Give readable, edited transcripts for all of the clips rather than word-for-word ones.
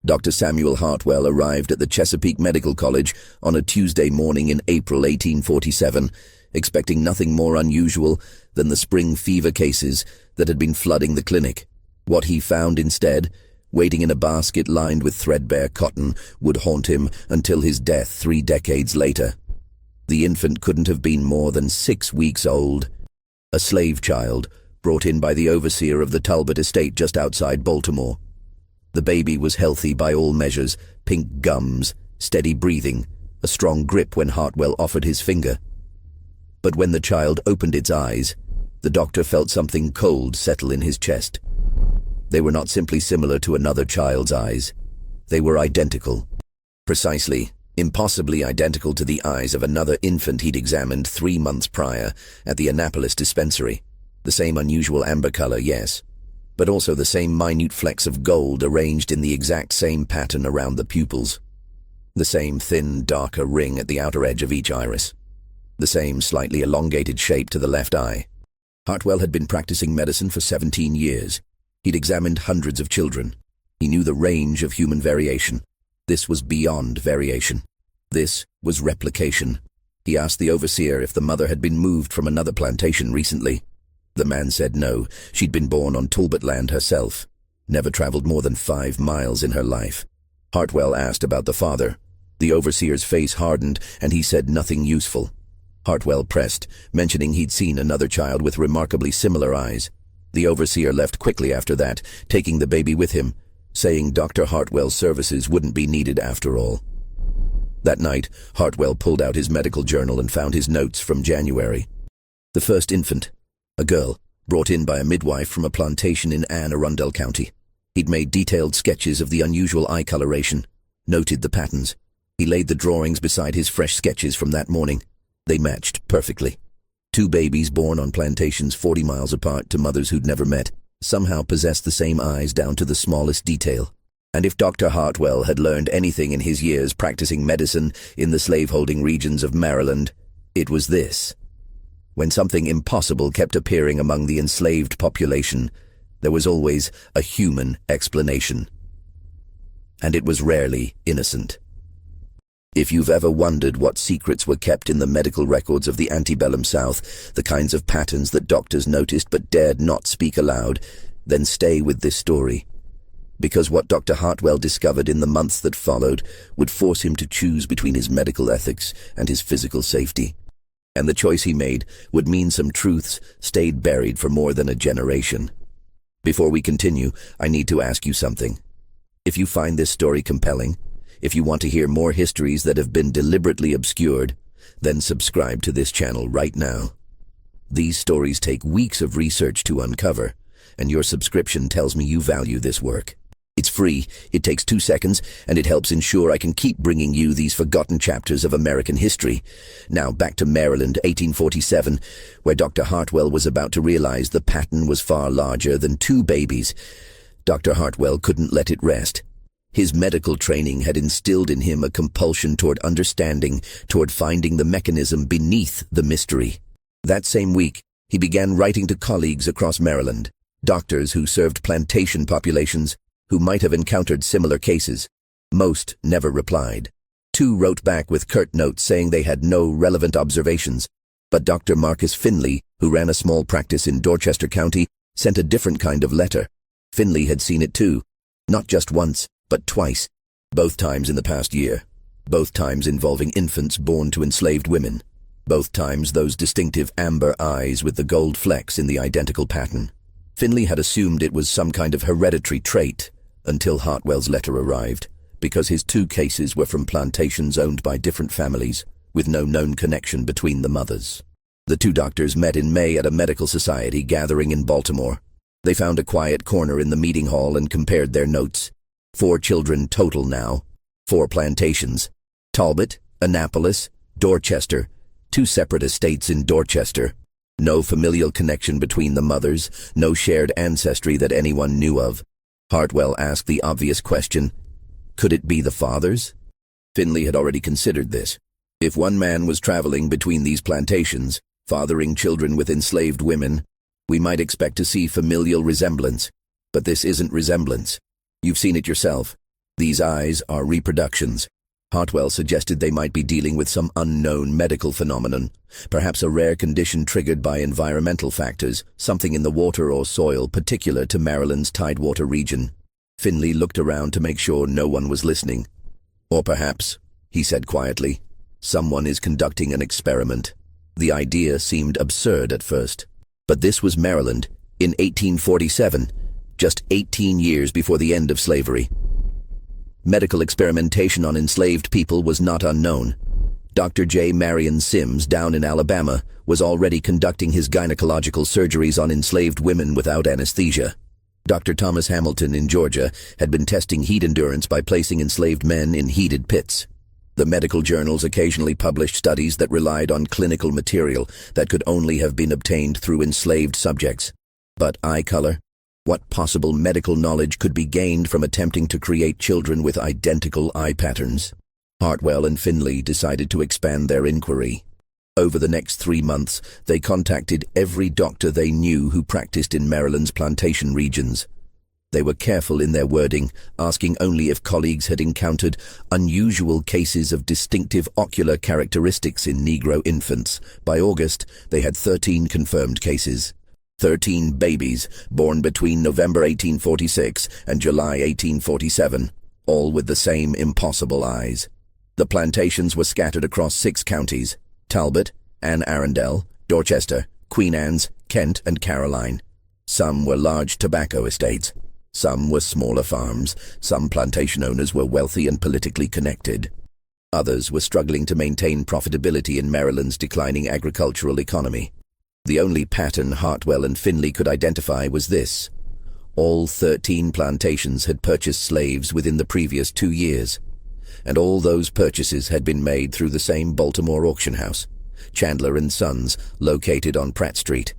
Dr. Samuel Hartwell arrived at the Chesapeake Medical College on a Tuesday morning in April 1847, expecting nothing more unusual than the spring fever cases that had been flooding the clinic. What he found instead, waiting in a basket lined with threadbare cotton, would haunt him until his death 3 decades later. The infant couldn't have been more than 6 weeks old. A slave child, brought in by the overseer of the Talbot estate just outside Baltimore. The baby was healthy by all measures, pink gums, steady breathing, a strong grip when Hartwell offered his finger. But when the child opened its eyes, the doctor felt something cold settle in his chest. They were not simply similar to another child's eyes. They were identical. Precisely, impossibly identical to the eyes of another infant he'd examined 3 months prior at the Annapolis dispensary. The same unusual amber color, yes, but also the same minute flecks of gold arranged in the exact same pattern around the pupils. The same thin, darker ring at the outer edge of each iris. The same slightly elongated shape to the left eye. Hartwell had been practicing medicine for 17 years. He'd examined hundreds of children. He knew the range of human variation. This was beyond variation. This was replication. He asked the overseer if the mother had been moved from another plantation recently. The man said no, she'd been born on Talbot land herself. Never traveled more than 5 miles in her life. Hartwell asked about the father. The overseer's face hardened, and he said nothing useful. Hartwell pressed, mentioning he'd seen another child with remarkably similar eyes. The overseer left quickly after that, taking the baby with him, saying Dr. Hartwell's services wouldn't be needed after all. That night, Hartwell pulled out his medical journal and found his notes from January. The first infant, a girl, brought in by a midwife from a plantation in Anne Arundel County. He'd made detailed sketches of the unusual eye coloration, noted the patterns. He laid the drawings beside his fresh sketches from that morning. They matched perfectly. 2 babies born on plantations 40 miles apart to mothers who'd never met, somehow possessed the same eyes down to the smallest detail. And if Dr. Hartwell had learned anything in his years practicing medicine in the slaveholding regions of Maryland, it was this. When something impossible kept appearing among the enslaved population, there was always a human explanation. And it was rarely innocent. If you've ever wondered what secrets were kept in the medical records of the antebellum South, the kinds of patterns that doctors noticed but dared not speak aloud, then stay with this story. Because what Dr. Hartwell discovered in the months that followed would force him to choose between his medical ethics and his physical safety. And the choice he made would mean some truths stayed buried for more than a generation. Before we continue, I need to ask you something. If you find this story compelling, if you want to hear more histories that have been deliberately obscured, then subscribe to this channel right now. These stories take weeks of research to uncover, and your subscription tells me you value this work. It's free, it takes 2 seconds, and it helps ensure I can keep bringing you these forgotten chapters of American history. Now back to Maryland, 1847, where Dr. Hartwell was about to realize the pattern was far larger than 2 babies. Dr. Hartwell couldn't let it rest. His medical training had instilled in him a compulsion toward understanding, toward finding the mechanism beneath the mystery. That same week, he began writing to colleagues across Maryland, doctors who served plantation populations, who might have encountered similar cases. Most never replied. 2 wrote back with curt notes saying they had no relevant observations, but Dr. Marcus Finley, who ran a small practice in Dorchester County, sent a different kind of letter. Finley had seen it too, not just once, but twice, both times in the past year, both times involving infants born to enslaved women, both times those distinctive amber eyes with the gold flecks in the identical pattern. Finley had assumed it was some kind of hereditary trait, until Hartwell's letter arrived, because his 2 cases were from plantations owned by different families, with no known connection between the mothers. The 2 doctors met in May at a medical society gathering in Baltimore. They found a quiet corner in the meeting hall and compared their notes. 4 children total now, 4 plantations, Talbot, Annapolis, Dorchester, 2 separate estates in Dorchester. No familial connection between the mothers, no shared ancestry that anyone knew of. Hartwell asked the obvious question, could it be the fathers? Finley had already considered this. If one man was traveling between these plantations, fathering children with enslaved women, we might expect to see familial resemblance. But this isn't resemblance. You've seen it yourself. These eyes are reproductions. Hartwell suggested they might be dealing with some unknown medical phenomenon, perhaps a rare condition triggered by environmental factors, something in the water or soil particular to Maryland's tidewater region. Finley looked around to make sure no one was listening. Or perhaps, he said quietly, someone is conducting an experiment. The idea seemed absurd at first. But this was Maryland, in 1847, just 18 years before the end of slavery. Medical experimentation on enslaved people was not unknown. Dr. J. Marion Sims, down in Alabama, was already conducting his gynecological surgeries on enslaved women without anesthesia. Dr. Thomas Hamilton in Georgia had been testing heat endurance by placing enslaved men in heated pits. The medical journals occasionally published studies that relied on clinical material that could only have been obtained through enslaved subjects. But eye color? What possible medical knowledge could be gained from attempting to create children with identical eye patterns? Hartwell and Finley decided to expand their inquiry. Over the next 3 months, they contacted every doctor they knew who practiced in Maryland's plantation regions. They were careful in their wording, asking only if colleagues had encountered unusual cases of distinctive ocular characteristics in Negro infants. By August, they had 13 confirmed cases. 13 babies born between November 1846 and July 1847, all with the same impossible eyes. The plantations were scattered across 6 counties: Talbot, Anne Arundel, Dorchester, Queen Anne's, Kent, and Caroline. Some were large tobacco estates. Some were smaller farms. Some plantation owners were wealthy and politically connected. Others were struggling to maintain profitability in Maryland's declining agricultural economy. The only pattern Hartwell and Finley could identify was this. All 13 plantations had purchased slaves within the previous 2 years, and all those purchases had been made through the same Baltimore auction house, Chandler & Sons, located on Pratt Street.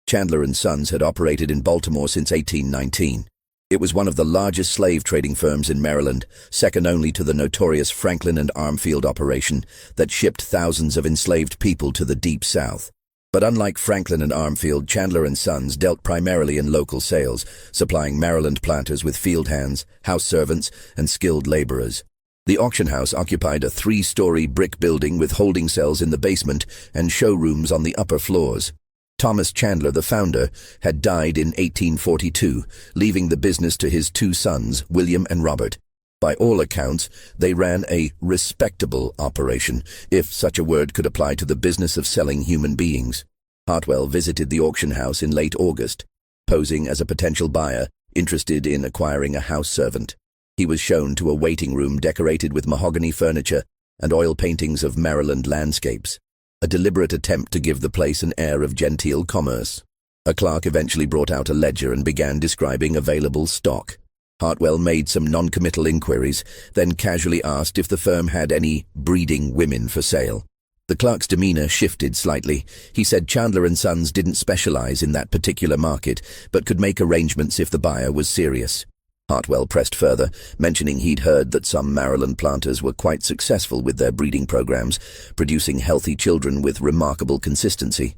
Chandler & Sons had operated in Baltimore since 1819. It was one of the largest slave trading firms in Maryland, second only to the notorious Franklin and Armfield operation that shipped thousands of enslaved people to the Deep South. But unlike Franklin and Armfield, Chandler & Sons dealt primarily in local sales, supplying Maryland planters with field hands, house servants, and skilled laborers. The auction house occupied a 3-story brick building with holding cells in the basement and showrooms on the upper floors. Thomas Chandler, the founder, had died in 1842, leaving the business to his 2 sons, William and Robert. By all accounts, they ran a respectable operation, if such a word could apply to the business of selling human beings. Hartwell visited the auction house in late August, posing as a potential buyer interested in acquiring a house servant. He was shown to a waiting room decorated with mahogany furniture and oil paintings of Maryland landscapes, a deliberate attempt to give the place an air of genteel commerce. A clerk eventually brought out a ledger and began describing available stock. Hartwell made some non-committal inquiries, then casually asked if the firm had any breeding women for sale. The clerk's demeanor shifted slightly. He said Chandler & Sons didn't specialize in that particular market, but could make arrangements if the buyer was serious. Hartwell pressed further, mentioning he'd heard that some Maryland planters were quite successful with their breeding programs, producing healthy children with remarkable consistency.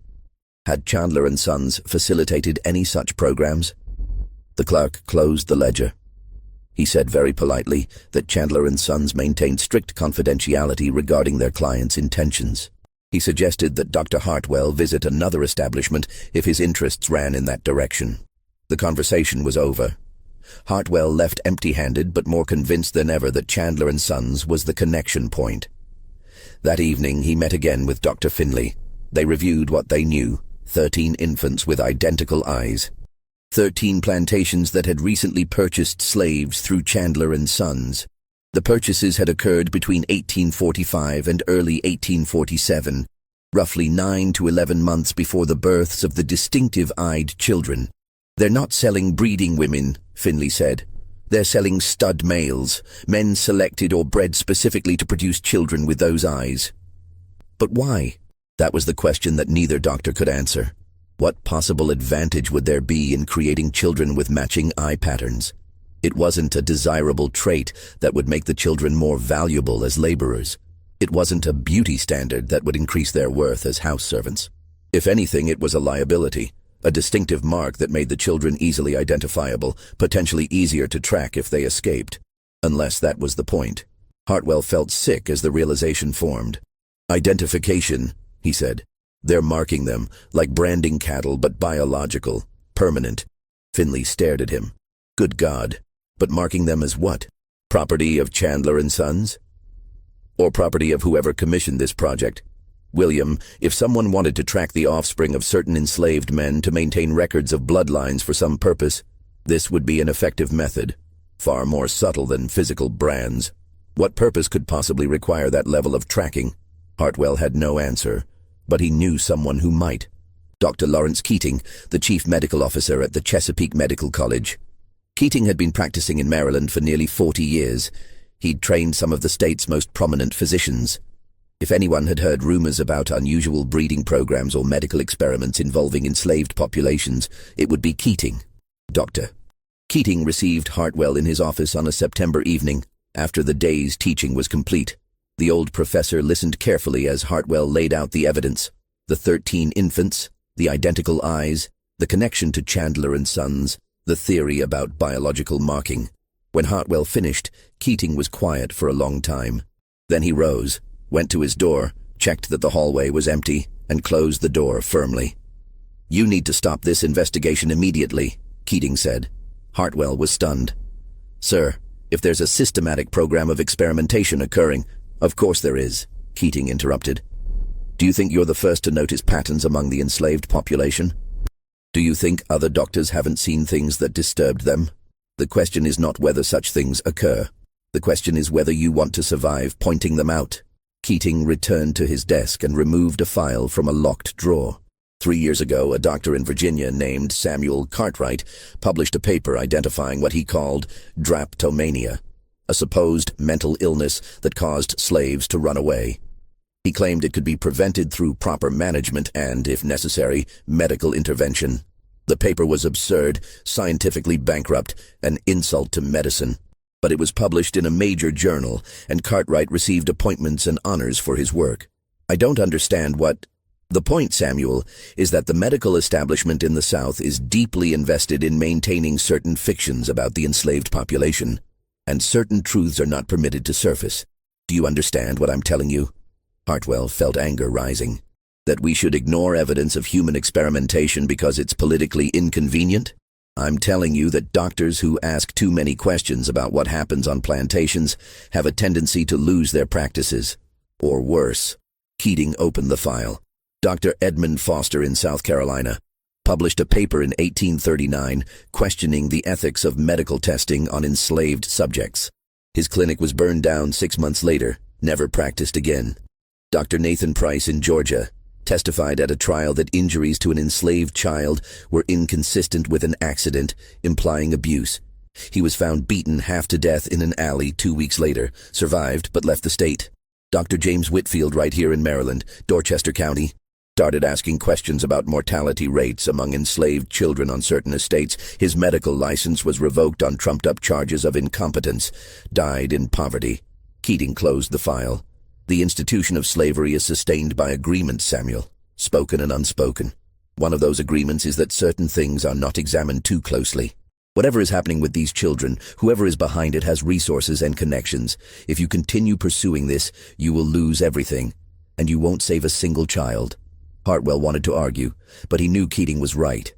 Had Chandler & Sons facilitated any such programs? The clerk closed the ledger. He said very politely that Chandler & Sons maintained strict confidentiality regarding their clients' intentions. He suggested that Dr. Hartwell visit another establishment if his interests ran in that direction. The conversation was over. Hartwell left empty-handed but more convinced than ever that Chandler & Sons was the connection point. That evening he met again with Dr. Finley. They reviewed what they knew: 13 infants with identical eyes. 13 plantations that had recently purchased slaves through Chandler & Sons. The purchases had occurred between 1845 and early 1847, roughly 9 to 11 months before the births of the distinctive-eyed children. "They're not selling breeding women," Finley said. "They're selling stud males, men selected or bred specifically to produce children with those eyes." But why? That was the question that neither doctor could answer. What possible advantage would there be in creating children with matching eye patterns? It wasn't a desirable trait that would make the children more valuable as laborers. It wasn't a beauty standard that would increase their worth as house servants. If anything, it was a liability, a distinctive mark that made the children easily identifiable, potentially easier to track if they escaped. Unless that was the point. Hartwell felt sick as the realization formed. Identification, he said. They're marking them, like branding cattle, but biological, permanent. Finley stared at him. Good God. But marking them as what? Property of Chandler and Sons? Or property of whoever commissioned this project? William, if someone wanted to track the offspring of certain enslaved men to maintain records of bloodlines for some purpose, this would be an effective method, far more subtle than physical brands. What purpose could possibly require that level of tracking? Hartwell had no answer, but he knew someone who might. Dr. Lawrence Keating, the chief medical officer at the Chesapeake Medical College. Keating had been practicing in Maryland for nearly 40 years. He'd trained some of the state's most prominent physicians. If anyone had heard rumors about unusual breeding programs or medical experiments involving enslaved populations, it would be Keating. Dr. Keating received Hartwell in his office on a September evening, after the day's teaching was complete. The old professor listened carefully as Hartwell laid out the evidence. The 13 infants, the identical eyes, the connection to Chandler and Sons, the theory about biological marking. When Hartwell finished, Keating was quiet for a long time. Then he rose, went to his door, checked that the hallway was empty, and closed the door firmly. "You need to stop this investigation immediately," Keating said. Hartwell was stunned. "Sir, if there's a systematic program of experimentation occurring—" "Of course there is," Keating interrupted. "Do you think you're the first to notice patterns among the enslaved population? Do you think other doctors haven't seen things that disturbed them? The question is not whether such things occur. The question is whether you want to survive pointing them out." Keating returned to his desk and removed a file from a locked drawer. 3 years ago, a doctor in Virginia named Samuel Cartwright published a paper identifying what he called drapetomania, a supposed mental illness that caused slaves to run away. He claimed it could be prevented through proper management and, if necessary, medical intervention. The paper was absurd, scientifically bankrupt, an insult to medicine. But it was published in a major journal, and Cartwright received appointments and honors for his work. "I don't understand what—" "The point, Samuel, is that the medical establishment in the South is deeply invested in maintaining certain fictions about the enslaved population, and certain truths are not permitted to surface. Do you understand what I'm telling you?" Hartwell felt anger rising. "That we should ignore evidence of human experimentation because it's politically inconvenient? I'm telling you that doctors who ask too many questions about what happens on plantations have a tendency to lose their practices. Or worse." Keating opened the file. Dr. Edmund Foster in South Carolina published a paper in 1839 questioning the ethics of medical testing on enslaved subjects. His clinic was burned down 6 months later, never practiced again. Dr. Nathan Price in Georgia testified at a trial that injuries to an enslaved child were inconsistent with an accident, implying abuse. He was found beaten half to death in an alley 2 weeks later, survived but left the state. Dr. James Whitfield, right here in Maryland, Dorchester County, started asking questions about mortality rates among enslaved children on certain estates. His medical license was revoked on trumped-up charges of incompetence. Died in poverty. Keating closed the file. "The institution of slavery is sustained by agreements, Samuel, spoken and unspoken. One of those agreements is that certain things are not examined too closely. Whatever is happening with these children, whoever is behind it has resources and connections. If you continue pursuing this, you will lose everything, and you won't save a single child." Hartwell wanted to argue, but he knew Keating was right.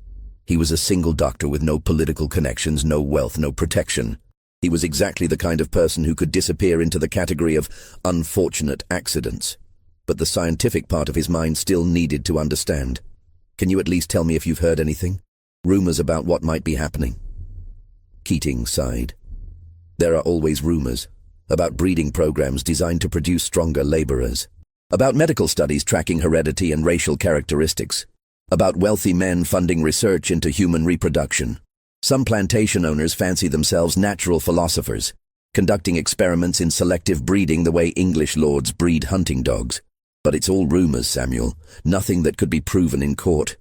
He was a single doctor with no political connections, no wealth, no protection. He was exactly the kind of person who could disappear into the category of unfortunate accidents. But the scientific part of his mind still needed to understand. "Can you at least tell me if you've heard anything? Rumors about what might be happening?" Keating sighed. "There are always rumors about breeding programs designed to produce stronger laborers, about medical studies tracking heredity and racial characteristics, about wealthy men funding research into human reproduction. Some plantation owners fancy themselves natural philosophers, conducting experiments in selective breeding the way English lords breed hunting dogs. But it's all rumors, Samuel, nothing that could be proven in court.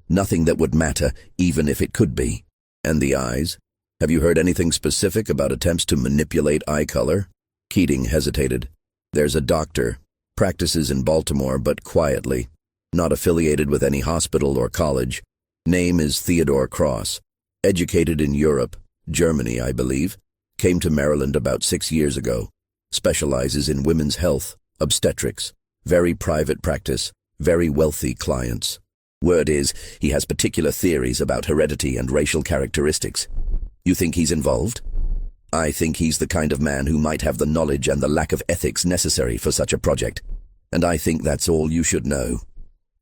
Nothing that would matter, even if it could be." "And the eyes? Have you heard anything specific about attempts to manipulate eye color?" Keating hesitated. "There's a doctor, practices in Baltimore, but quietly, not affiliated with any hospital or college. Name is Theodore Cross. Educated in Europe, Germany, I believe. Came to Maryland about 6 years ago. Specializes in women's health, obstetrics, very private practice, very wealthy clients. Word is, he has particular theories about heredity and racial characteristics. You think he's involved? I think he's the kind of man who might have the knowledge and the lack of ethics necessary for such a project. And I think that's all you should know.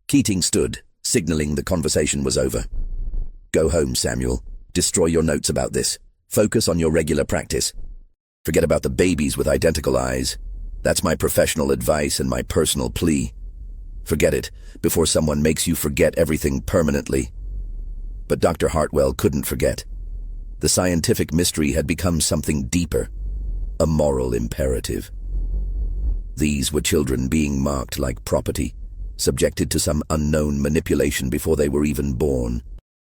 Keating stood, signaling the conversation was over. Go home, Samuel. Destroy your notes about this. Focus on your regular practice. Forget about the babies with identical eyes. That's my professional advice and my personal plea. Forget it, before someone makes you forget everything permanently. But Dr. Hartwell couldn't forget. The scientific mystery had become something deeper, a moral imperative. These were children being marked like property, subjected to some unknown manipulation before they were even born.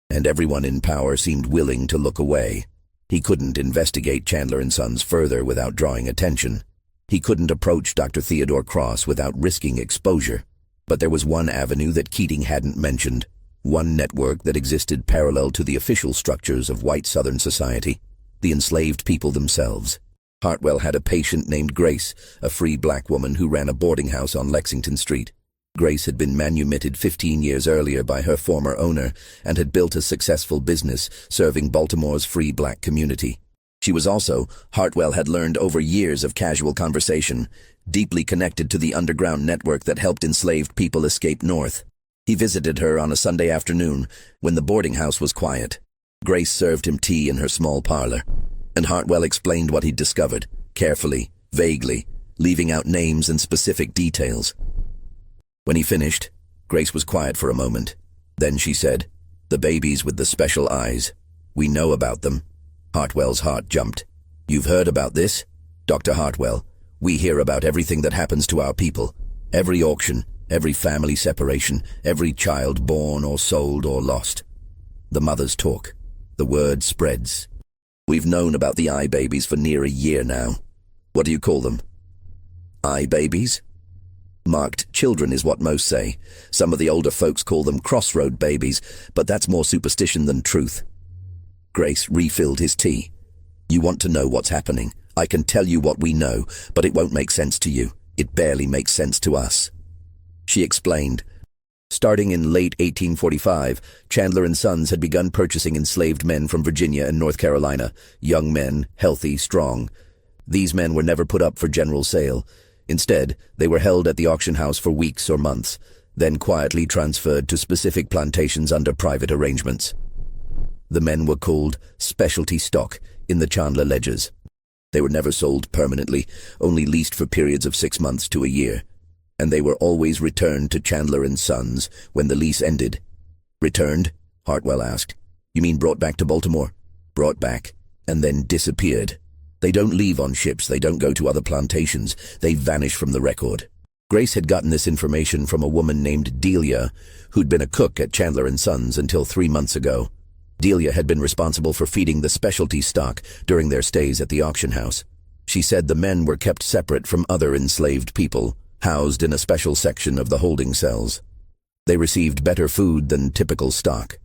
And everyone in power seemed willing to look away. He couldn't investigate Chandler and Sons further without drawing attention. He couldn't approach Dr. Theodore Cross without risking exposure. But there was one avenue that Keating hadn't mentioned, one network that existed parallel to the official structures of white Southern society, the enslaved people themselves. Hartwell had a patient named Grace, a free black woman who ran a boarding house on Lexington Street. Grace had been manumitted 15 years earlier by her former owner and had built a successful business serving Baltimore's free black community. She was also, Hartwell had learned over years of casual conversation, deeply connected to the underground network that helped enslaved people escape north. He visited her on a Sunday afternoon when the boarding house was quiet. Grace served him tea in her small parlor, and Hartwell explained what he'd discovered, carefully, vaguely, leaving out names and specific details. When he finished, Grace was quiet for a moment. Then she said, "The babies with the special eyes. We know about them." Hartwell's heart jumped. "You've heard about this? Dr. Hartwell, we hear about everything that happens to our people. Every auction, every family separation, every child born or sold or lost. The mothers talk. The word spreads. We've known about the eye babies for near a year now. What do you call them? Eye babies? Marked children is what most say. Some of the older folks call them crossroad babies, but that's more superstition than truth." Grace refilled his tea. "You want to know what's happening. I can tell you what we know, but it won't make sense to you. It barely makes sense to us." She explained. Starting in late 1845, Chandler and Sons had begun purchasing enslaved men from Virginia and North Carolina, young men, healthy, strong. These men were never put up for general sale. Instead, they were held at the auction house for weeks or months, then quietly transferred to specific plantations under private arrangements. The men were called specialty stock in the Chandler ledgers. They were never sold permanently, only leased for periods of 6 months to a year. And they were always returned to Chandler and Sons when the lease ended. "Returned?" Hartwell asked. "You mean brought back to Baltimore?" "Brought back, and then disappeared. They don't leave on ships, they don't go to other plantations, they vanish from the record." Grace had gotten this information from a woman named Delia, who'd been a cook at Chandler and Sons until 3 months ago. Delia had been responsible for feeding the specialty stock during their stays at the auction house. She said the men were kept separate from other enslaved people, housed in a special section of the holding cells. They received better food than typical stock.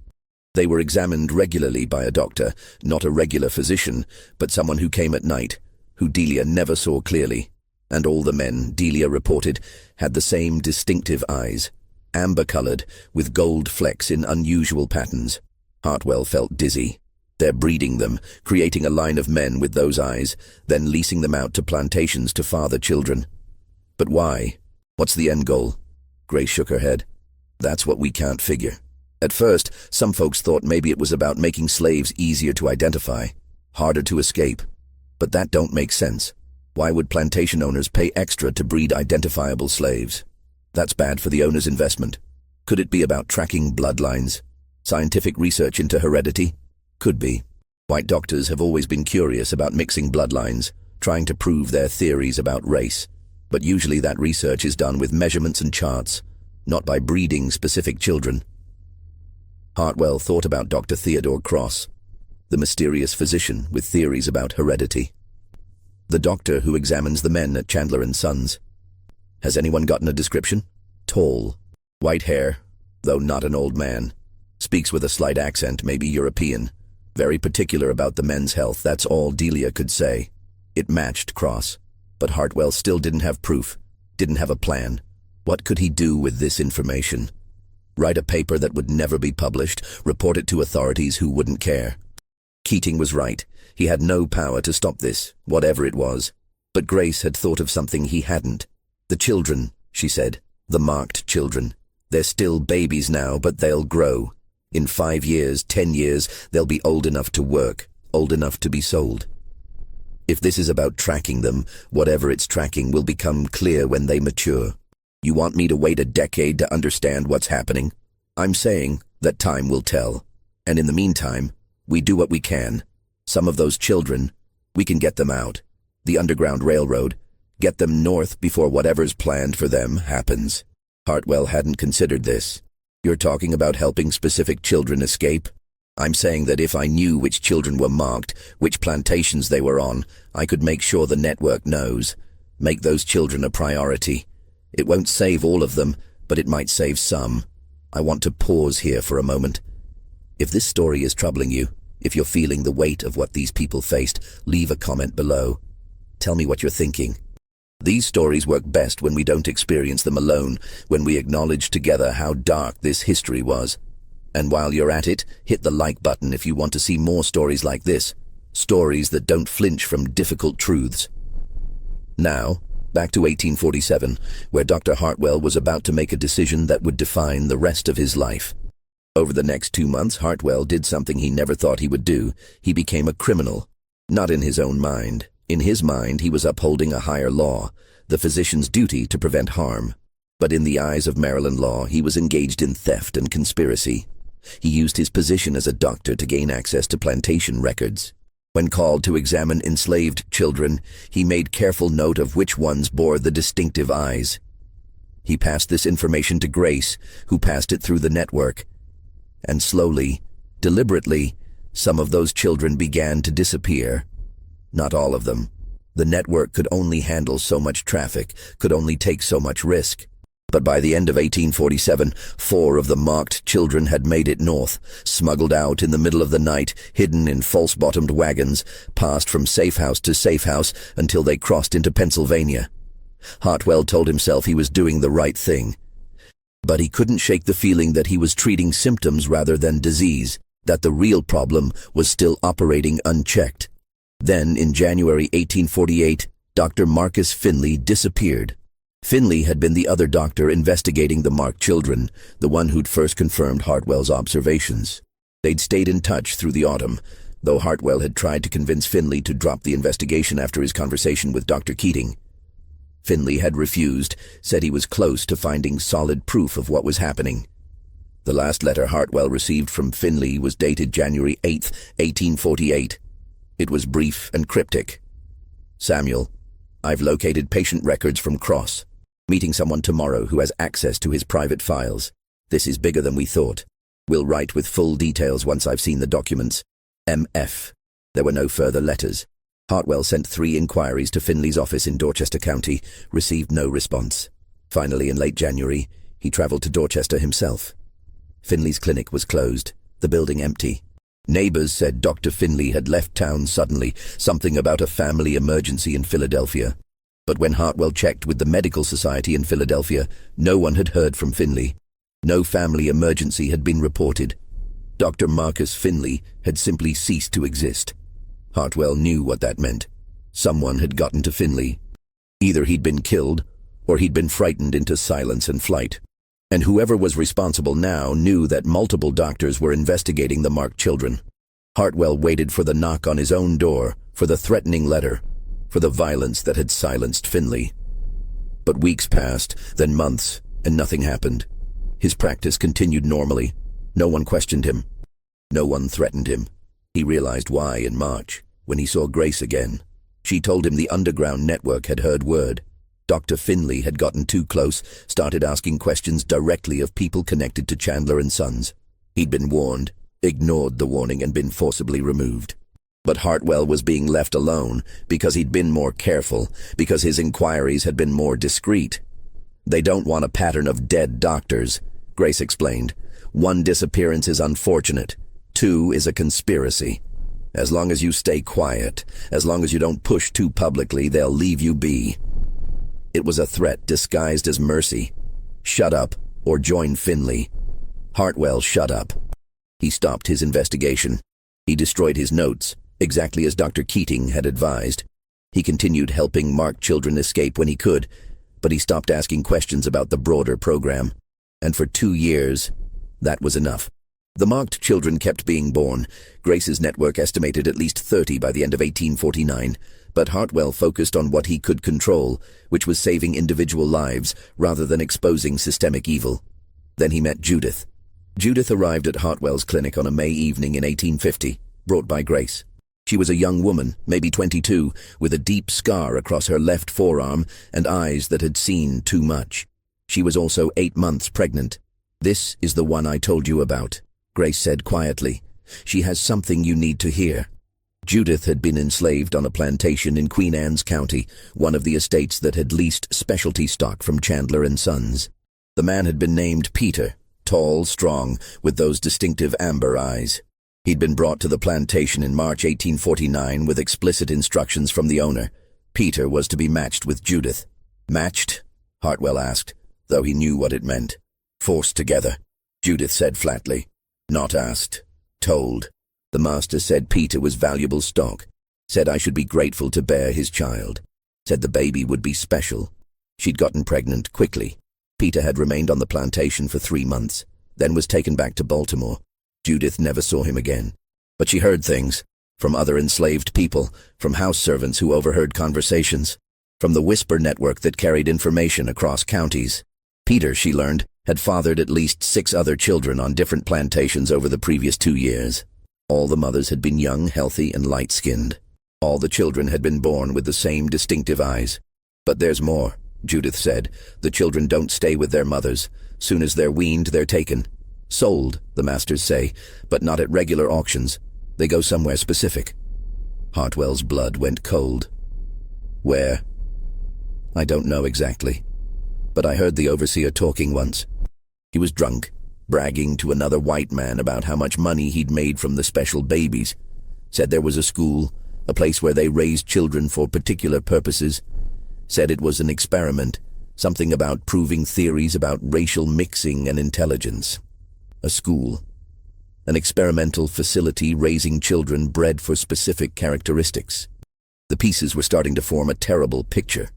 They were examined regularly by a doctor, not a regular physician, but someone who came at night, who Delia never saw clearly. And all the men, Delia reported, had the same distinctive eyes, amber-colored, with gold flecks in unusual patterns. Hartwell felt dizzy. They're breeding them, creating a line of men with those eyes, then leasing them out to plantations to father children. But why? What's the end goal? Grace shook her head. That's what we can't figure. At first, some folks thought maybe it was about making slaves easier to identify, harder to escape. But that don't make sense. Why would plantation owners pay extra to breed identifiable slaves? That's bad for the owner's investment. Could it be about tracking bloodlines? Scientific research into heredity? Could be. White doctors have always been curious about mixing bloodlines, trying to prove their theories about race. But usually that research is done with measurements and charts, not by breeding specific children. Hartwell thought about Dr. Theodore Cross, the mysterious physician with theories about heredity. The doctor who examines the men at Chandler and Sons. Has anyone gotten a description? Tall, white hair, though not an old man. Speaks with a slight accent, maybe European. Very particular about the men's health, that's all Delia could say. It matched Cross. But Hartwell still didn't have proof, didn't have a plan. What could he do with this information? Write a paper that would never be published, report it to authorities who wouldn't care. Keating was right. He had no power to stop this, whatever it was. But Grace had thought of something he hadn't. The children, she said. The marked children. They're still babies now, but they'll grow. In 5 years, 10 years, they'll be old enough to work, old enough to be sold. If this is about tracking them, whatever it's tracking will become clear when they mature. You want me to wait a decade to understand what's happening? I'm saying that time will tell. And in the meantime, we do what we can. Some of those children, we can get them out. The Underground Railroad, get them north before whatever's planned for them happens. Hartwell hadn't considered this. You're talking about helping specific children escape? I'm saying that if I knew which children were marked, which plantations they were on, I could make sure the network knows. Make those children a priority. It won't save all of them, but it might save some. I want to pause here for a moment. If this story is troubling you, if you're feeling the weight of what these people faced, leave a comment below. Tell me what you're thinking. These stories work best when we don't experience them alone, when we acknowledge together how dark this history was. And while you're at it, hit the like button if you want to see more stories like this, stories that don't flinch from difficult truths. Now, back to 1847, where Dr. Hartwell was about to make a decision that would define the rest of his life. Over the next 2 months, Hartwell did something he never thought he would do. He became a criminal. Not in his own mind. In his mind, he was upholding a higher law, the physician's duty to prevent harm. But in the eyes of Maryland law, he was engaged in theft and conspiracy. He used his position as a doctor to gain access to plantation records. When called to examine enslaved children, he made careful note of which ones bore the distinctive eyes. He passed this information to Grace, who passed it through the network. And slowly, deliberately, some of those children began to disappear. Not all of them. The network could only handle so much traffic, could only take so much risk. But by the end of 1847, 4 of the marked children had made it north, smuggled out in the middle of the night, hidden in false-bottomed wagons, passed from safe house to safe house until they crossed into Pennsylvania. Hartwell told himself he was doing the right thing. But he couldn't shake the feeling that he was treating symptoms rather than disease, that the real problem was still operating unchecked. Then, in January 1848, Dr. Marcus Finley disappeared. Finley had been the other doctor investigating the marked children, the one who'd first confirmed Hartwell's observations. They'd stayed in touch through the autumn, though Hartwell had tried to convince Finley to drop the investigation after his conversation with Dr. Keating. Finley had refused, said he was close to finding solid proof of what was happening. The last letter Hartwell received from Finley was dated January 8, 1848. It was brief and cryptic. Samuel, I've located patient records from Cross. Meeting someone tomorrow who has access to his private files. This is bigger than we thought. We'll write with full details once I've seen the documents. M.F. There were no further letters. Hartwell sent 3 inquiries to Finley's office in Dorchester County, received no response. Finally, in late January, he traveled to Dorchester himself. Finley's clinic was closed, the building empty. Neighbors said Dr. Finley had left town suddenly, something about a family emergency in Philadelphia. But when Hartwell checked with the Medical Society in Philadelphia, no one had heard from Finley. No family emergency had been reported. Dr. Marcus Finley had simply ceased to exist. Hartwell knew what that meant. Someone had gotten to Finley. Either he'd been killed, or he'd been frightened into silence and flight. And whoever was responsible now knew that multiple doctors were investigating the marked children. Hartwell waited for the knock on his own door, for the threatening letter, for the violence that had silenced Finley. But weeks passed, then months, and nothing happened. His practice continued normally. No one questioned him. No one threatened him. He realized why in March, when he saw Grace again. She told him the underground network had heard word. Dr. Finley had gotten too close, started asking questions directly of people connected to Chandler and Sons. He'd been warned, ignored the warning, and been forcibly removed. But Hartwell was being left alone because he'd been more careful, because his inquiries had been more discreet. They don't want a pattern of dead doctors, Grace explained. One disappearance is unfortunate. 2 is a conspiracy. As long as you stay quiet, as long as you don't push too publicly, they'll leave you be. It was a threat disguised as mercy. Shut up, or join Finley. Hartwell shut up. He stopped his investigation. He destroyed his notes, exactly as Dr. Keating had advised. He continued helping marked children escape when he could, but he stopped asking questions about the broader program. And for 2 years, that was enough. The marked children kept being born. Grace's network estimated at least 30 by the end of 1849, but Hartwell focused on what he could control, which was saving individual lives rather than exposing systemic evil. Then he met Judith. Judith arrived at Hartwell's clinic on a May evening in 1850, brought by Grace. She was a young woman, maybe 22, with a deep scar across her left forearm and eyes that had seen too much. She was also 8 months pregnant. "This is the one I told you about," Grace said quietly. "She has something you need to hear." Judith had been enslaved on a plantation in Queen Anne's County, one of the estates that had leased specialty stock from Chandler and Sons. The man had been named Peter, tall, strong, with those distinctive amber eyes. He'd been brought to the plantation in March 1849 with explicit instructions from the owner. Peter was to be matched with Judith. "Matched?" Hartwell asked, though he knew what it meant. "Forced together," Judith said flatly. "Not asked. Told. The master said Peter was valuable stock. Said I should be grateful to bear his child. Said the baby would be special." She'd gotten pregnant quickly. Peter had remained on the plantation for 3 months, then was taken back to Baltimore. Judith never saw him again. But she heard things, from other enslaved people, from house servants who overheard conversations, from the whisper network that carried information across counties. Peter, she learned, had fathered at least 6 other children on different plantations over the previous 2 years. All the mothers had been young, healthy, and light-skinned. All the children had been born with the same distinctive eyes. "But there's more," Judith said. "The children don't stay with their mothers. Soon as they're weaned, they're taken. Sold, the masters say, but not at regular auctions. They go somewhere specific." Hartwell's blood went cold. "Where?" "I don't know exactly. But I heard the overseer talking once. He was drunk, bragging to another white man about how much money he'd made from the special babies. Said there was a school, a place where they raised children for particular purposes. Said it was an experiment, something about proving theories about racial mixing and intelligence. A school. An experimental facility raising children bred for specific characteristics. The pieces were starting to form a terrible picture.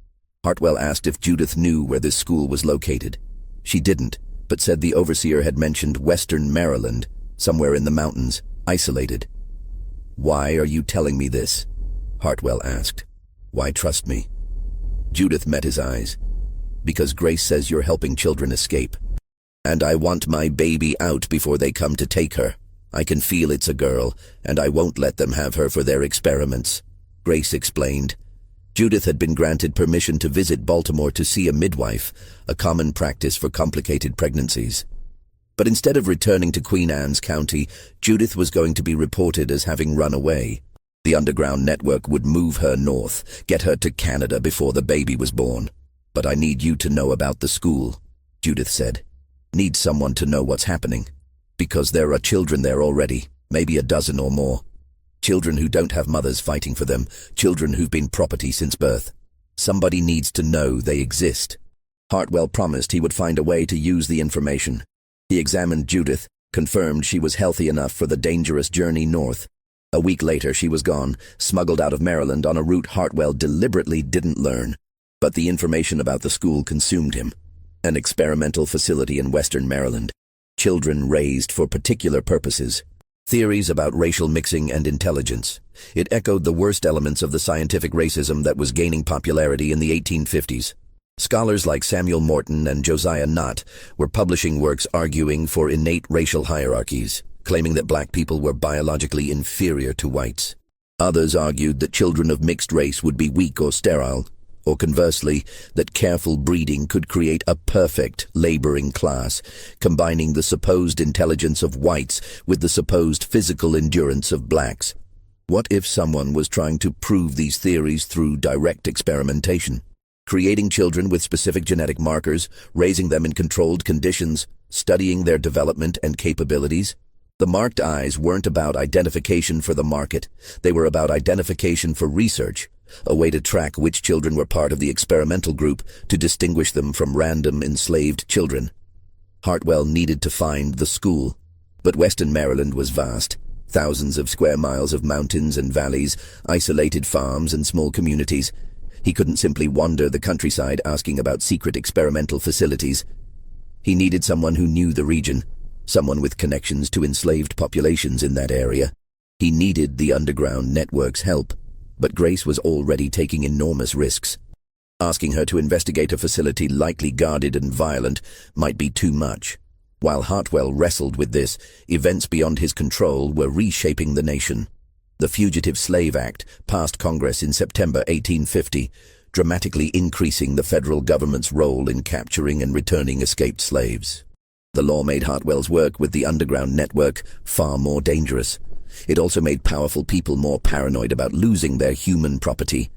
Hartwell asked if Judith knew where this school was located. She didn't, but said the overseer had mentioned Western Maryland, somewhere in the mountains, isolated. "Why are you telling me this?" Hartwell asked. "Why trust me?" Judith met his eyes. "Because Grace says you're helping children escape. And I want my baby out before they come to take her. I can feel it's a girl, and I won't let them have her for their experiments," Grace explained. Judith had been granted permission to visit Baltimore to see a midwife, a common practice for complicated pregnancies. But instead of returning to Queen Anne's County, Judith was going to be reported as having run away. The underground network would move her north, get her to Canada before the baby was born. "But I need you to know about the school," Judith said. "Need someone to know what's happening. Because there are children there already, maybe a dozen or more. Children who don't have mothers fighting for them, children who've been property since birth. Somebody needs to know they exist." Hartwell promised he would find a way to use the information. He examined Judith, confirmed she was healthy enough for the dangerous journey north. A week later she was gone, smuggled out of Maryland on a route Hartwell deliberately didn't learn. But the information about the school consumed him. An experimental facility in Western Maryland. Children raised for particular purposes. Theories about racial mixing and intelligence. It echoed the worst elements of the scientific racism that was gaining popularity in the 1850s. Scholars like Samuel Morton and Josiah Nott were publishing works arguing for innate racial hierarchies, claiming that black people were biologically inferior to whites. Others argued that children of mixed race would be weak or sterile, or conversely, that careful breeding could create a perfect laboring class, combining the supposed intelligence of whites with the supposed physical endurance of blacks. What if someone was trying to prove these theories through direct experimentation? Creating children with specific genetic markers, raising them in controlled conditions, studying their development and capabilities? The marked eyes weren't about identification for the market. They were about identification for research, a way to track which children were part of the experimental group to distinguish them from random enslaved children. Hartwell needed to find the school. But Western Maryland was vast. Thousands of square miles of mountains and valleys, isolated farms and small communities. He couldn't simply wander the countryside asking about secret experimental facilities. He needed someone who knew the region, someone with connections to enslaved populations in that area. He needed the underground network's help, but Grace was already taking enormous risks. Asking her to investigate a facility likely guarded and violent might be too much. While Hartwell wrestled with this, events beyond his control were reshaping the nation. The Fugitive Slave Act passed Congress in September 1850, dramatically increasing the federal government's role in capturing and returning escaped slaves. The law made Hartwell's work with the underground network far more dangerous. It also made powerful people more paranoid about losing their human property.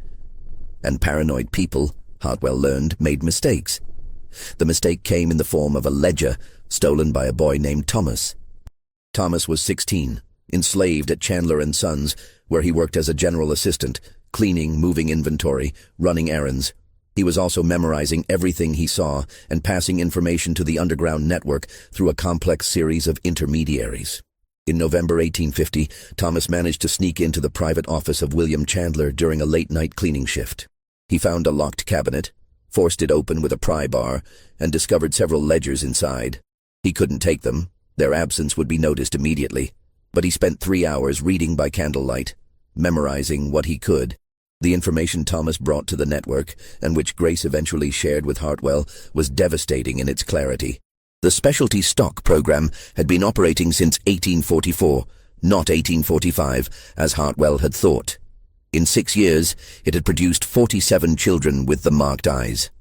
And paranoid people, Hartwell learned, made mistakes. The mistake came in the form of a ledger stolen by a boy named Thomas. Thomas was 16, enslaved at Chandler & Sons, where he worked as a general assistant, cleaning, moving inventory, running errands. He was also memorizing everything he saw and passing information to the underground network through a complex series of intermediaries. In November 1850, Thomas managed to sneak into the private office of William Chandler during a late-night cleaning shift. He found a locked cabinet, forced it open with a pry bar, and discovered several ledgers inside. He couldn't take them. Their absence would be noticed immediately. But he spent 3 hours reading by candlelight, memorizing what he could. The information Thomas brought to the network, and which Grace eventually shared with Hartwell, was devastating in its clarity. The specialty stock program had been operating since 1844, not 1845, as Hartwell had thought. In 6 years, it had produced 47 children with the marked eyes.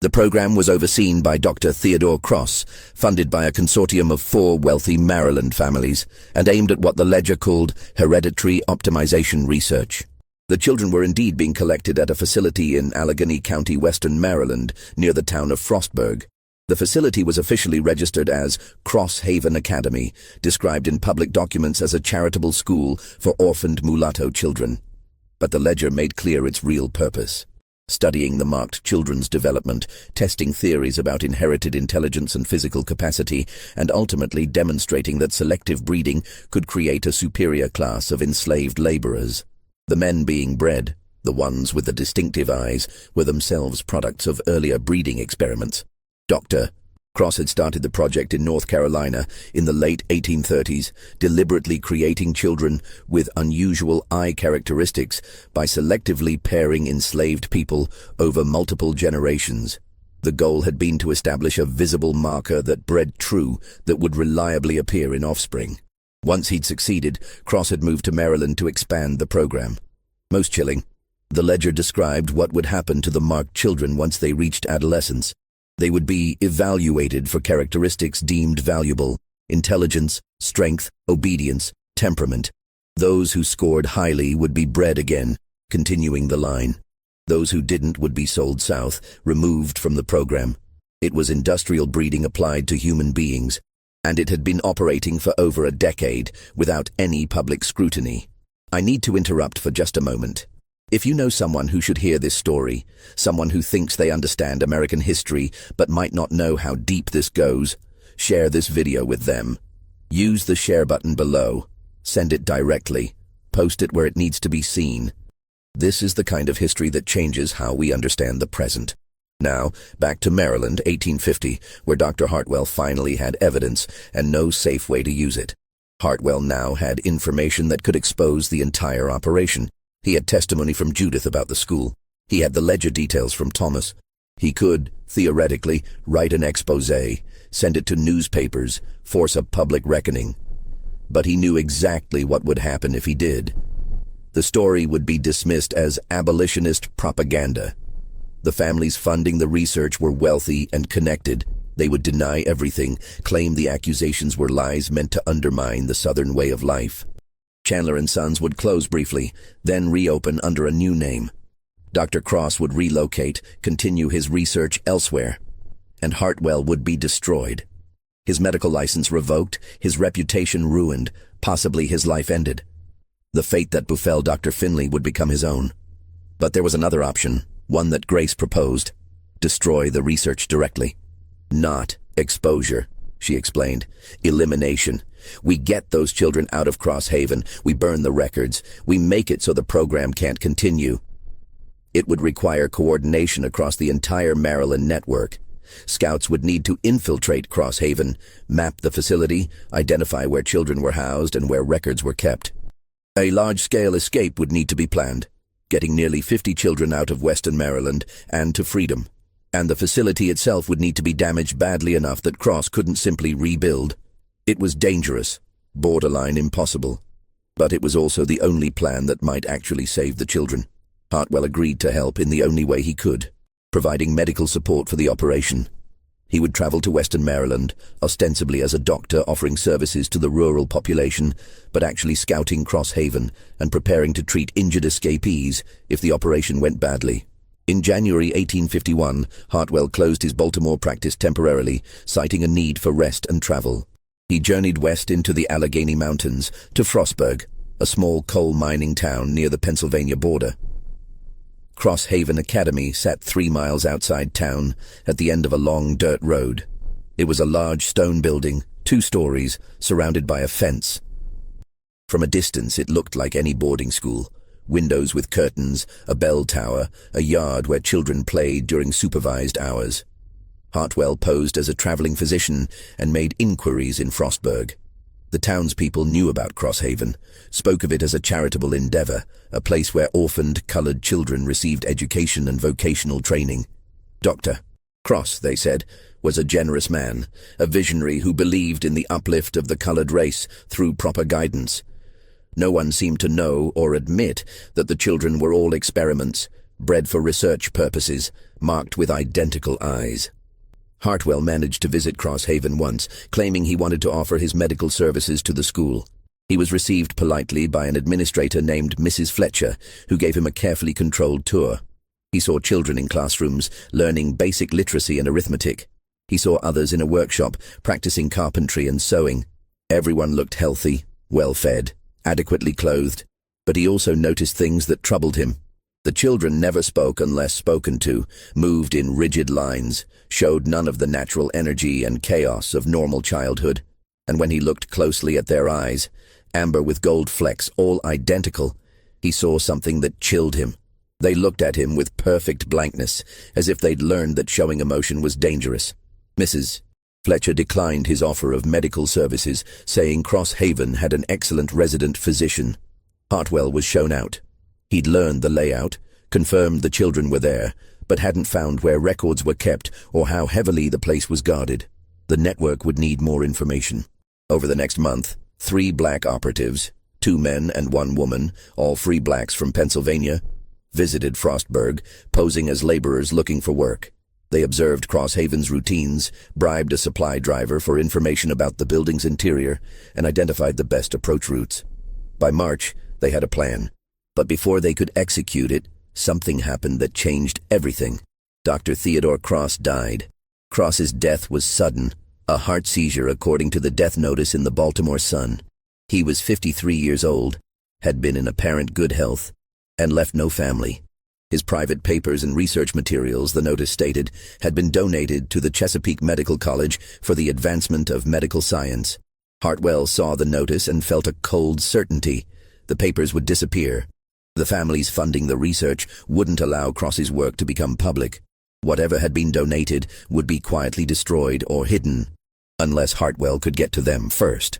The program was overseen by Dr. Theodore Cross, funded by a consortium of 4 wealthy Maryland families, and aimed at what the ledger called hereditary optimization research. The children were indeed being collected at a facility in Allegheny County, Western Maryland, near the town of Frostburg. The facility was officially registered as Cross Haven Academy, described in public documents as a charitable school for orphaned mulatto children. But the ledger made clear its real purpose: studying the marked children's development, testing theories about inherited intelligence and physical capacity, and ultimately demonstrating that selective breeding could create a superior class of enslaved laborers. The men being bred, the ones with the distinctive eyes, were themselves products of earlier breeding experiments. Dr. Cross had started the project in North Carolina in the late 1830s, deliberately creating children with unusual eye characteristics by selectively pairing enslaved people over multiple generations. The goal had been to establish a visible marker that bred true, that would reliably appear in offspring. Once he'd succeeded, Cross had moved to Maryland to expand the program. Most chilling, the ledger described what would happen to the marked children once they reached adolescence. They would be evaluated for characteristics deemed valuable: intelligence, strength, obedience, temperament. Those who scored highly would be bred again, continuing the line. Those who didn't would be sold south, removed from the program. It was industrial breeding applied to human beings, and it had been operating for over a decade without any public scrutiny. I need to interrupt for just a moment. If you know someone who should hear this story, someone who thinks they understand American history but might not know how deep this goes, share this video with them. Use the share button below. Send it directly. Post it where it needs to be seen. This is the kind of history that changes how we understand the present. Now, back to Maryland, 1850, where Dr. Hartwell finally had evidence and no safe way to use it. Hartwell now had information that could expose the entire operation. He had testimony from Judith about the school. He had the ledger details from Thomas. He could, theoretically, write an exposé, send it to newspapers, force a public reckoning. But he knew exactly what would happen if he did. The story would be dismissed as abolitionist propaganda. The families funding the research were wealthy and connected. They would deny everything, claim the accusations were lies meant to undermine the Southern way of life. Chandler & Sons would close briefly, then reopen under a new name. Dr. Cross would relocate, continue his research elsewhere, and Hartwell would be destroyed. His medical license revoked, his reputation ruined, possibly his life ended. The fate that befell Dr. Finley would become his own. But there was another option, one that Grace proposed. Destroy the research directly. Not exposure, she explained. Elimination. We get those children out of Crosshaven, we burn the records, we make it so the program can't continue. It would require coordination across the entire Maryland network. Scouts would need to infiltrate Crosshaven, map the facility, identify where children were housed and where records were kept. A large-scale escape would need to be planned, getting nearly 50 children out of Western Maryland and to freedom. And the facility itself would need to be damaged badly enough that Cross couldn't simply rebuild. It was dangerous, borderline impossible. But it was also the only plan that might actually save the children. Hartwell agreed to help in the only way he could, providing medical support for the operation. He would travel to Western Maryland, ostensibly as a doctor offering services to the rural population, but actually scouting Crosshaven and preparing to treat injured escapees if the operation went badly. In January 1851, Hartwell closed his Baltimore practice temporarily, citing a need for rest and travel. He journeyed west into the Allegheny Mountains to Frostburg, a small coal mining town near the Pennsylvania border. Crosshaven Academy sat 3 miles outside town, at the end of a long dirt road. It was a large stone building, 2 stories, surrounded by a fence. From a distance it looked like any boarding school. Windows with curtains, a bell tower, a yard where children played during supervised hours. Hartwell posed as a traveling physician and made inquiries in Frostburg. The townspeople knew about Crosshaven, spoke of it as a charitable endeavor, a place where orphaned, colored children received education and vocational training. Dr. Cross, they said, was a generous man, a visionary who believed in the uplift of the colored race through proper guidance. No one seemed to know or admit that the children were all experiments, bred for research purposes, marked with identical eyes. Hartwell managed to visit Crosshaven once, claiming he wanted to offer his medical services to the school. He was received politely by an administrator named Mrs. Fletcher, who gave him a carefully controlled tour. He saw children in classrooms, learning basic literacy and arithmetic. He saw others in a workshop, practicing carpentry and sewing. Everyone looked healthy, well-fed, adequately clothed, but he also noticed things that troubled him. The children never spoke unless spoken to, moved in rigid lines, showed none of the natural energy and chaos of normal childhood. And when he looked closely at their eyes, amber with gold flecks, all identical, he saw something that chilled him. They looked at him with perfect blankness, as if they'd learned that showing emotion was dangerous. Mrs. Fletcher declined his offer of medical services, saying Crosshaven had an excellent resident physician. Hartwell was shown out. He'd learned the layout, confirmed the children were there, but hadn't found where records were kept or how heavily the place was guarded. The network would need more information. Over the next month, 3 black operatives, 2 men and 1 woman, all free blacks from Pennsylvania, visited Frostburg, posing as laborers looking for work. They observed Crosshaven's routines, bribed a supply driver for information about the building's interior, and identified the best approach routes. By March, they had a plan. But before they could execute it, something happened that changed everything. Dr. Theodore Cross died. Cross's death was sudden, a heart seizure according to the death notice in the Baltimore Sun. He was 53 years old, had been in apparent good health, and left no family. His private papers and research materials, the notice stated, had been donated to the Chesapeake Medical College for the advancement of medical science. Hartwell saw the notice and felt a cold certainty. The papers would disappear. The families funding the research wouldn't allow Cross's work to become public. Whatever had been donated would be quietly destroyed or hidden, unless Hartwell could get to them first.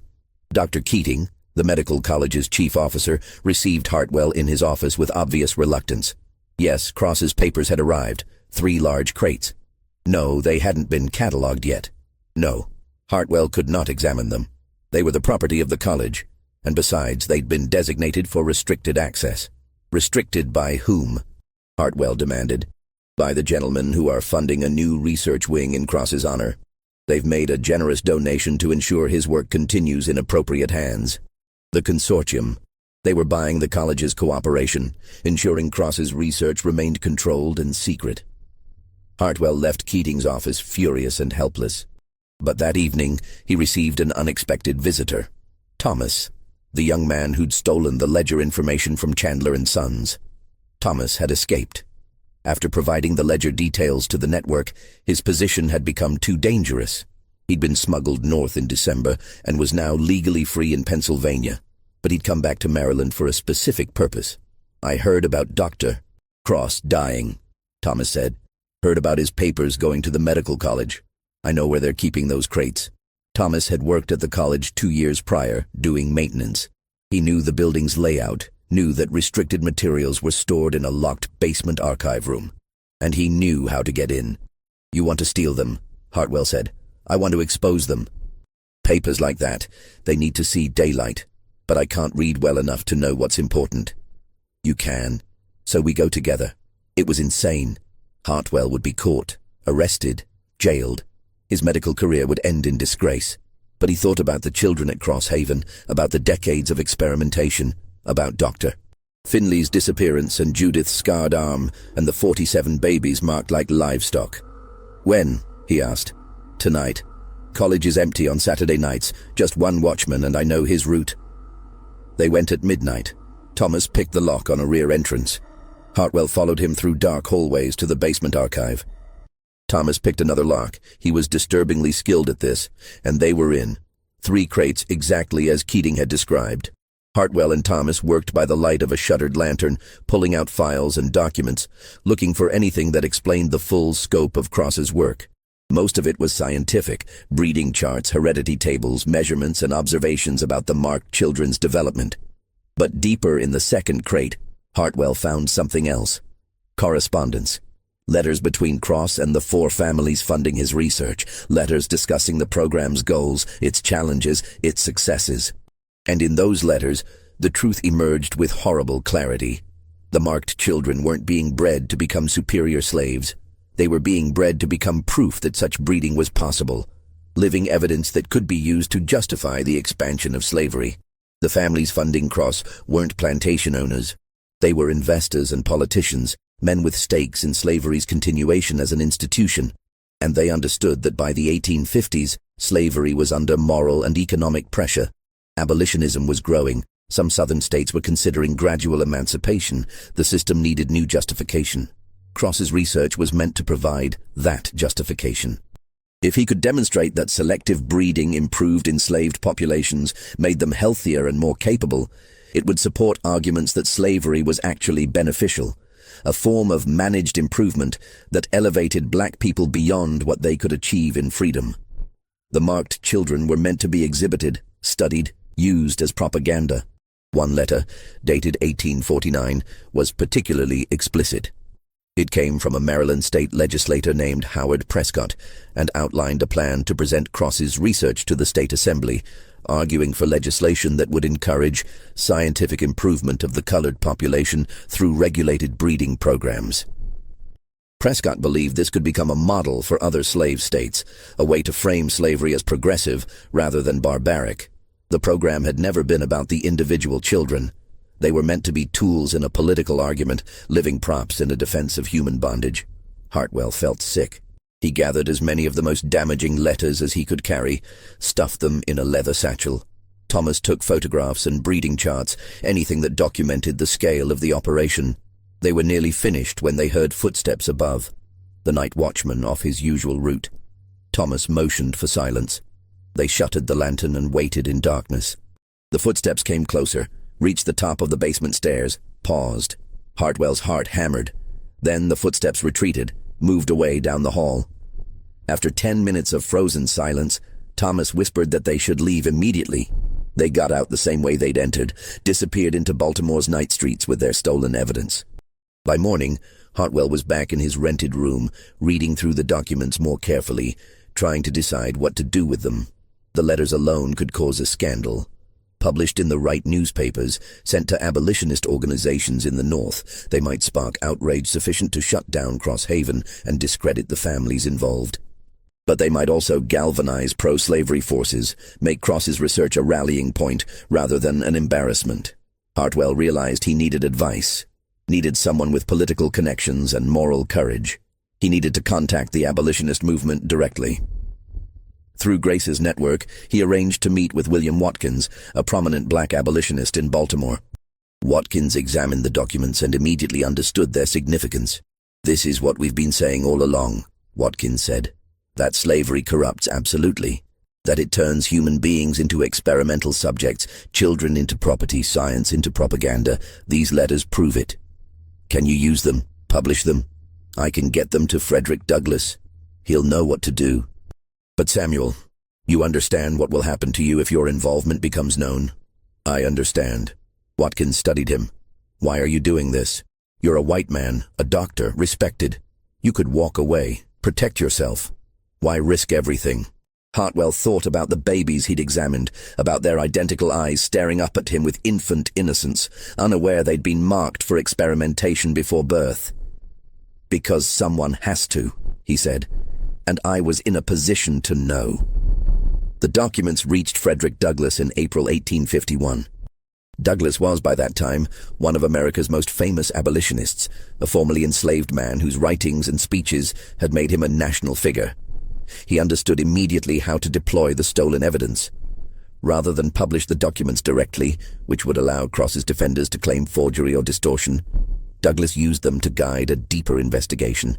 Dr. Keating, the medical college's chief officer, received Hartwell in his office with obvious reluctance. Yes, Cross's papers had arrived, 3 large crates. No, they hadn't been catalogued yet. No, Hartwell could not examine them. They were the property of the college, and besides, they'd been designated for restricted access. Restricted by whom? Hartwell demanded. By the gentlemen who are funding a new research wing in Cross's honor. They've made a generous donation to ensure his work continues in appropriate hands. The consortium. They were buying the college's cooperation, ensuring Cross's research remained controlled and secret. Hartwell left Keating's office furious and helpless. But that evening, he received an unexpected visitor. Thomas, the young man who'd stolen the ledger information from Chandler and Sons. Thomas had escaped. After providing the ledger details to the network, his position had become too dangerous. He'd been smuggled north in December and was now legally free in Pennsylvania. But he'd come back to Maryland for a specific purpose. "I heard about Dr. Cross dying," Thomas said. "Heard about his papers going to the medical college. I know where they're keeping those crates." Thomas had worked at the college 2 years prior, doing maintenance. He knew the building's layout, knew that restricted materials were stored in a locked basement archive room. And he knew how to get in. "You want to steal them," Hartwell said. "I want to expose them. Papers like that, they need to see daylight. But I can't read well enough to know what's important." "You can. So we go together." It was insane. Hartwell would be caught, arrested, jailed. His medical career would end in disgrace. But he thought about the children at Cross Haven, about the decades of experimentation, about Dr. Finley's disappearance and Judith's scarred arm, and the 47 babies marked like livestock. "When?" he asked. "Tonight. College is empty on Saturday nights, just one watchman, and I know his route." They went at midnight. Thomas picked the lock on a rear entrance. Hartwell followed him through dark hallways to the basement archive. Thomas picked another lock. He was disturbingly skilled at this, and they were in. 3 crates exactly as Keating had described. Hartwell and Thomas worked by the light of a shuttered lantern, pulling out files and documents, looking for anything that explained the full scope of Cross's work. Most of it was scientific: breeding charts, heredity tables, measurements, and observations about the marked children's development. But deeper in the second crate, Hartwell found something else. Correspondence. Letters between Cross and the 4 families funding his research. Letters discussing the program's goals, its challenges, its successes. And in those letters, the truth emerged with horrible clarity. The marked children weren't being bred to become superior slaves. They were being bred to become proof that such breeding was possible, living evidence that could be used to justify the expansion of slavery. The families funding Cross weren't plantation owners. They were investors and politicians, men with stakes in slavery's continuation as an institution, and they understood that by the 1850s, slavery was under moral and economic pressure. Abolitionism was growing. Some southern states were considering gradual emancipation. The system needed new justification. Cross's research was meant to provide that justification. If he could demonstrate that selective breeding improved enslaved populations, made them healthier and more capable, it would support arguments that slavery was actually beneficial, a form of managed improvement that elevated black people beyond what they could achieve in freedom. The marked children were meant to be exhibited, studied, used as propaganda. One letter, dated 1849, was particularly explicit. It came from a Maryland state legislator named Howard Prescott and outlined a plan to present Cross's research to the state assembly, arguing for legislation that would encourage scientific improvement of the colored population through regulated breeding programs. Prescott believed this could become a model for other slave states, a way to frame slavery as progressive rather than barbaric. The program had never been about the individual children. They were meant to be tools in a political argument, living props in a defense of human bondage. Hartwell felt sick. He gathered as many of the most damaging letters as he could carry, stuffed them in a leather satchel. Thomas took photographs and breeding charts, anything that documented the scale of the operation. They were nearly finished when they heard footsteps above. The night watchman off his usual route. Thomas motioned for silence. They shuttered the lantern and waited in darkness. The footsteps came closer, reached the top of the basement stairs, paused. Hartwell's heart hammered. Then the footsteps retreated, moved away down the hall. After 10 minutes of frozen silence, Thomas whispered that they should leave immediately. They got out the same way they'd entered, disappeared into Baltimore's night streets with their stolen evidence. By morning, Hartwell was back in his rented room, reading through the documents more carefully, trying to decide what to do with them. The letters alone could cause a scandal. Published in the right newspapers, sent to abolitionist organizations in the North, they might spark outrage sufficient to shut down Cross Haven and discredit the families involved. But they might also galvanize pro-slavery forces, make Cross's research a rallying point rather than an embarrassment. Hartwell realized he needed advice, needed someone with political connections and moral courage. He needed to contact the abolitionist movement directly. Through Grace's network, he arranged to meet with William Watkins, a prominent black abolitionist in Baltimore. Watkins examined the documents and immediately understood their significance. "This is what we've been saying all along," Watkins said. "That slavery corrupts absolutely. That it turns human beings into experimental subjects, children into property, science into propaganda. These letters prove it. Can you use them? Publish them? I can get them to Frederick Douglass. He'll know what to do." "But Samuel, you understand what will happen to you if your involvement becomes known?" "I understand." Watkins studied him. "Why are you doing this? You're a white man, a doctor, respected. You could walk away, protect yourself. Why risk everything?" Hartwell thought about the babies he'd examined, about their identical eyes staring up at him with infant innocence, unaware they'd been marked for experimentation before birth. "Because someone has to," he said, "and I was in a position to know." The documents reached Frederick Douglass in April 1851. Douglass was, by that time, one of America's most famous abolitionists, a formerly enslaved man whose writings and speeches had made him a national figure. He understood immediately how to deploy the stolen evidence. Rather than publish the documents directly, which would allow Cross's defenders to claim forgery or distortion, Douglass used them to guide a deeper investigation.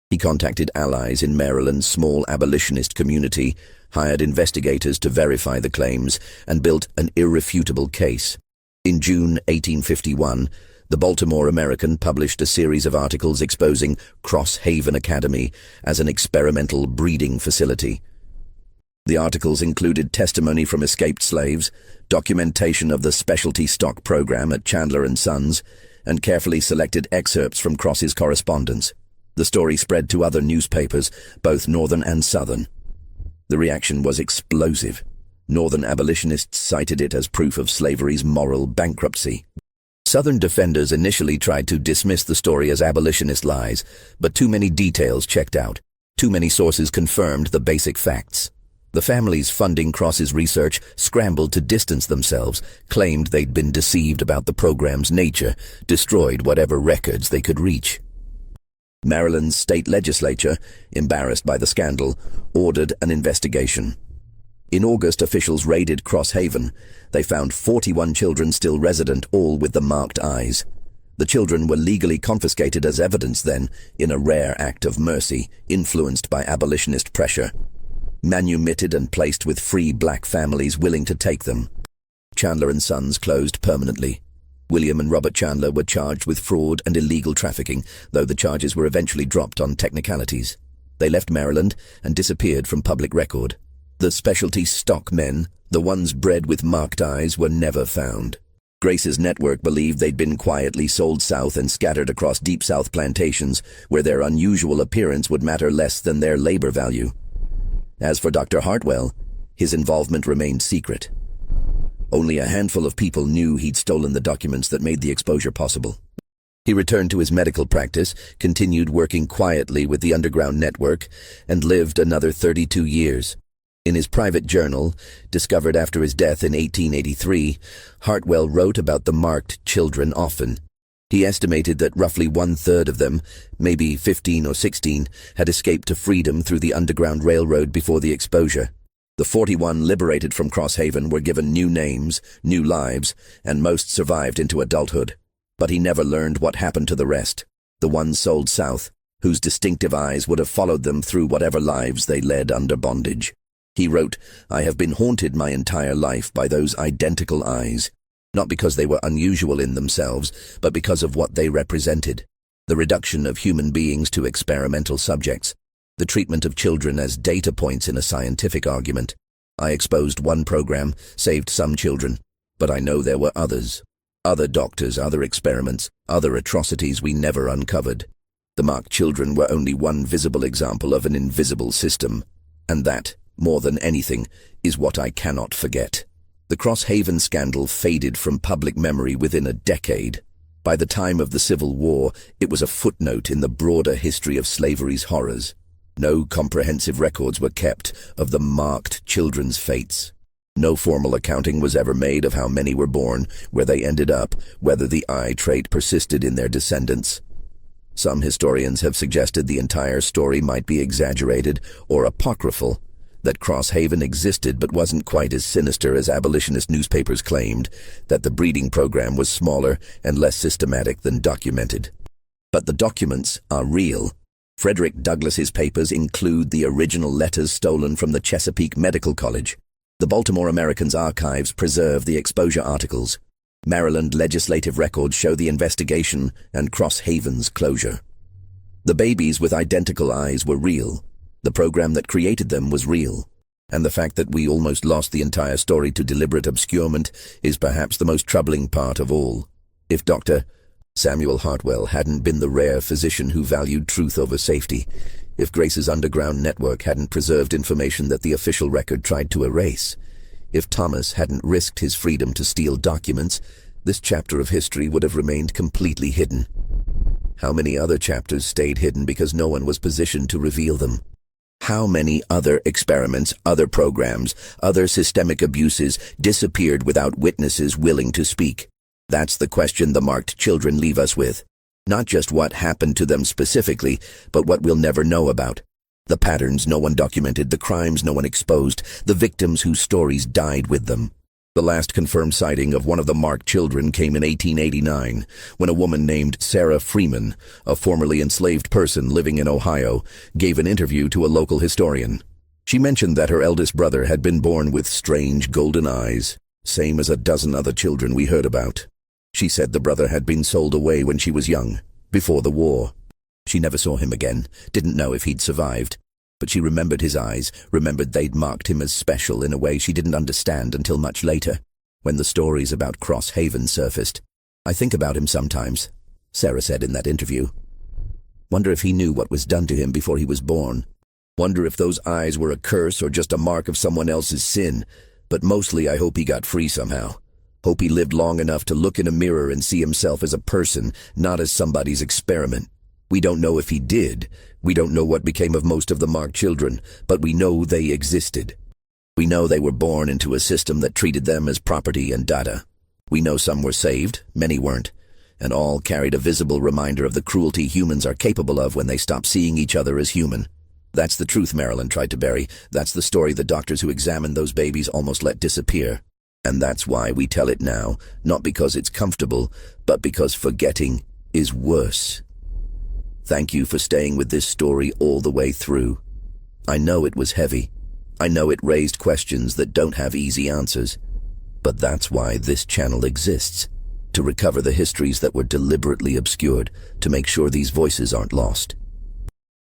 He contacted allies in Maryland's small abolitionist community, hired investigators to verify the claims, and built an irrefutable case. In June 1851, the Baltimore American published a series of articles exposing Cross Haven Academy as an experimental breeding facility. The articles included testimony from escaped slaves, documentation of the specialty stock program at Chandler and Sons, and carefully selected excerpts from Cross's correspondence. The story spread to other newspapers, both Northern and Southern. The reaction was explosive. Northern abolitionists cited it as proof of slavery's moral bankruptcy. Southern defenders initially tried to dismiss the story as abolitionist lies, but too many details checked out. Too many sources confirmed the basic facts. The families funding Cross's research scrambled to distance themselves, claimed they'd been deceived about the program's nature, destroyed whatever records they could reach. Maryland's state legislature, embarrassed by the scandal, ordered an investigation. In August, officials raided Cross Haven. They found 41 children still resident, all with the marked eyes. The children were legally confiscated as evidence then, in a rare act of mercy, influenced by abolitionist pressure. Manumitted and placed with free black families willing to take them. Chandler and Sons closed permanently. William and Robert Chandler were charged with fraud and illegal trafficking, though the charges were eventually dropped on technicalities. They left Maryland and disappeared from public record. The specialty stock men, the ones bred with marked eyes, were never found. Grace's network believed they'd been quietly sold south and scattered across deep South plantations, where their unusual appearance would matter less than their labor value. As for Dr. Hartwell, his involvement remained secret. Only a handful of people knew he'd stolen the documents that made the exposure possible. He returned to his medical practice, continued working quietly with the underground network, and lived another 32 years. In his private journal, discovered after his death in 1883, Hartwell wrote about the marked children often. He estimated that roughly 1/3 of them, maybe 15 or 16, had escaped to freedom through the Underground Railroad before the exposure. The 41 liberated from Cross Haven were given new names, new lives, and most survived into adulthood. But he never learned what happened to the rest, the ones sold south, whose distinctive eyes would have followed them through whatever lives they led under bondage. He wrote, "I have been haunted my entire life by those identical eyes, not because they were unusual in themselves, but because of what they represented. The reduction of human beings to experimental subjects, the treatment of children as data points in a scientific argument. I exposed one program, saved some children, but I know there were others. Other doctors, other experiments, other atrocities we never uncovered. The marked children were only one visible example of an invisible system, and that, more than anything, is what I cannot forget." The Cross Haven scandal faded from public memory within a decade. By the time of the Civil War, it was a footnote in the broader history of slavery's horrors. No comprehensive records were kept of the marked children's fates. No formal accounting was ever made of how many were born, where they ended up, whether the eye trait persisted in their descendants. Some historians have suggested the entire story might be exaggerated or apocryphal. that Crosshaven existed but wasn't quite as sinister as abolitionist newspapers claimed, that the breeding program was smaller and less systematic than documented. But the documents are real. Frederick Douglass's papers include the original letters stolen from the Chesapeake Medical College. The Baltimore American's archives preserve the exposure articles. Maryland legislative records show the investigation and Crosshaven's closure. The babies with identical eyes were real. The program that created them was real. And the fact that we almost lost the entire story to deliberate obscurement is perhaps the most troubling part of all. If Dr. Samuel Hartwell hadn't been the rare physician who valued truth over safety, if Grace's underground network hadn't preserved information that the official record tried to erase, if Thomas hadn't risked his freedom to steal documents, this chapter of history would have remained completely hidden. How many other chapters stayed hidden because no one was positioned to reveal them? How many other experiments, other programs, other systemic abuses disappeared without witnesses willing to speak? That's the question the marked children leave us with. Not just what happened to them specifically, but what we'll never know about. The patterns no one documented, the crimes no one exposed, the victims whose stories died with them. The last confirmed sighting of one of the marked children came in 1889, when a woman named Sarah Freeman, a formerly enslaved person living in Ohio, gave an interview to a local historian. She mentioned that her eldest brother had been born with strange golden eyes, same as a dozen other children we heard about. She said the brother had been sold away when she was young, before the war. She never saw him again, didn't know if he'd survived. But she remembered his eyes, remembered they'd marked him as special in a way she didn't understand until much later, when the stories about Crosshaven surfaced. "I think about him sometimes," Sarah said in that interview. "Wonder if he knew what was done to him before he was born. Wonder if those eyes were a curse or just a mark of someone else's sin. But mostly I hope he got free somehow. Hope he lived long enough to look in a mirror and see himself as a person, not as somebody's experiment. We don't know if he did. We don't know what became of most of the marked children, but we know they existed. We know they were born into a system that treated them as property and data. We know some were saved, many weren't, and all carried a visible reminder of the cruelty humans are capable of when they stop seeing each other as human. That's the truth Marilyn tried to bury. That's the story the doctors who examined those babies almost let disappear. And that's why we tell it now, not because it's comfortable, but because forgetting is worse. Thank you for staying with this story all the way through. I know it was heavy. I know it raised questions that don't have easy answers. But that's why this channel exists, to recover the histories that were deliberately obscured, to make sure these voices aren't lost.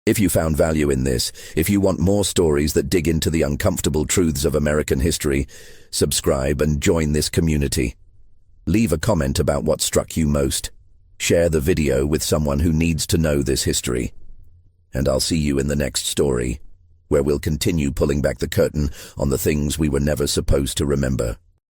If you found value in this, if you want more stories that dig into the uncomfortable truths of American history, subscribe and join this community. Leave a comment about what struck you most. Share the video with someone who needs to know this history. And I'll see you in the next story, where we'll continue pulling back the curtain on the things we were never supposed to remember.